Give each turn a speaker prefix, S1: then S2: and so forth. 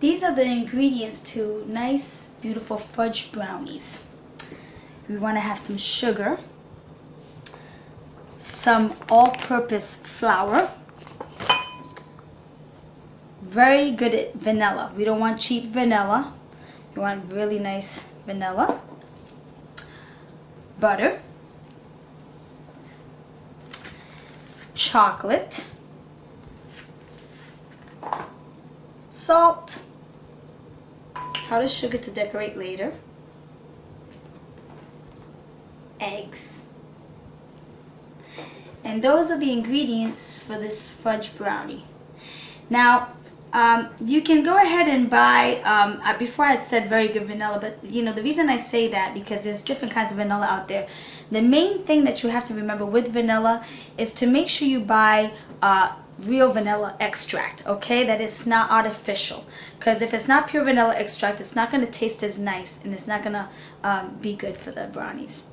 S1: these are the ingredients to nice, beautiful fudge brownies. We want to have some sugar, some all-purpose flour, very good at vanilla. We don't want cheap vanilla. You want really nice vanilla. Butter, chocolate, salt, powdered sugar to decorate later, eggs. And those are the ingredients for this fudge brownie. Now, you can go ahead and buy, before I said very good vanilla, but you know, the reason I say that because there's different kinds of vanilla out there. The main thing that you have to remember with vanilla is to make sure you buy real vanilla extract, okay? That it's not artificial. Because if it's not pure vanilla extract, it's not going to taste as nice and it's not going to be good for the brownies.